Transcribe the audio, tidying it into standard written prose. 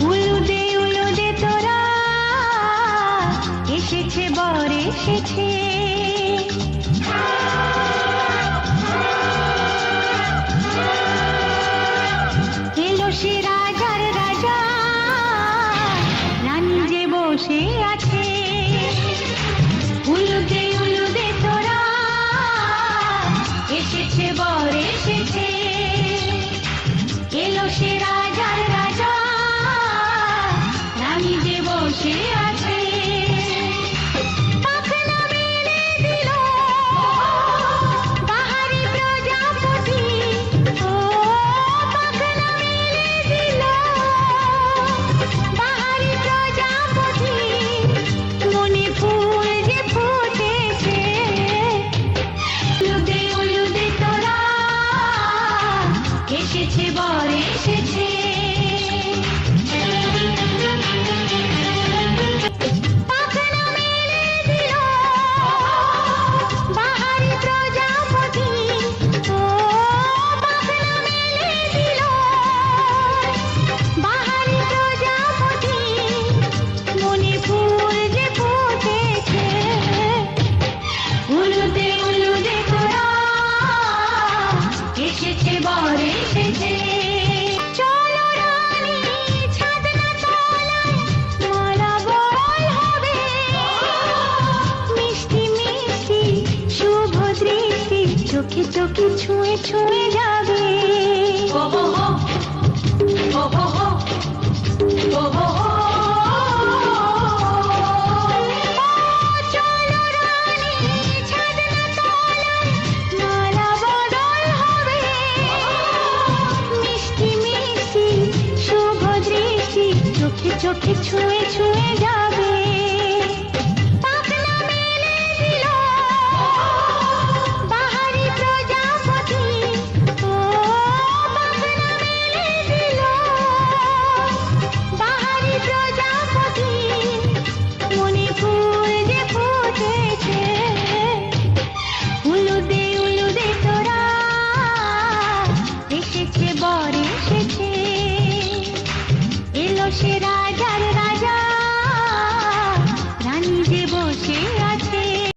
উলুদে তোরা এসেছে বর এসেছে, এলো সে রাজার রাজা, রানী যে বসে আছে। উলুদে তোরা এসেছে বর এসেছে, এলো সে রাজার রাজা, রানী যে বসে আছে। পাখনা মেলে দিল বাহারি প্রজাপতি, ও পাখনা মেলে দিল বাহারি প্রজাপতি, মনে ফুল যে ফুটেছে। উলুদে তোরা এসেছে বর এসেছে। পাখনা মেলে দিল বাহারি প্রজাপতি, ও পাখনা মেলে দিল বাহারি প্রজাপতি, মনে ফুল যে ফুটেছে। উলুদে তোরা এসেছে বর এসেছে। চলো রানী ছাদনা তলায় মালা বল হবে, মিষ্টি মিষ্টি শুভ দৃষ্টি চোখে চোখে ছুঁয়ে ছুঁয়ে যাবে। চলো রানী ছাদনা তলায় মালা বদল হবে, মিষ্টি মিষ্টি শুভ দৃষ্টি চোখে চোখে ছুঁয়ে ছুঁয়ে যাবে। পাখনা মেলে দিল বাহারি প্রজাপতি, ও পাখনা মেলে দিল বাহারি প্রজাপতি, মনে ফুল যে ফুটেছে। উলুদে তোরা এসেছে বর এসেছে, এলো সে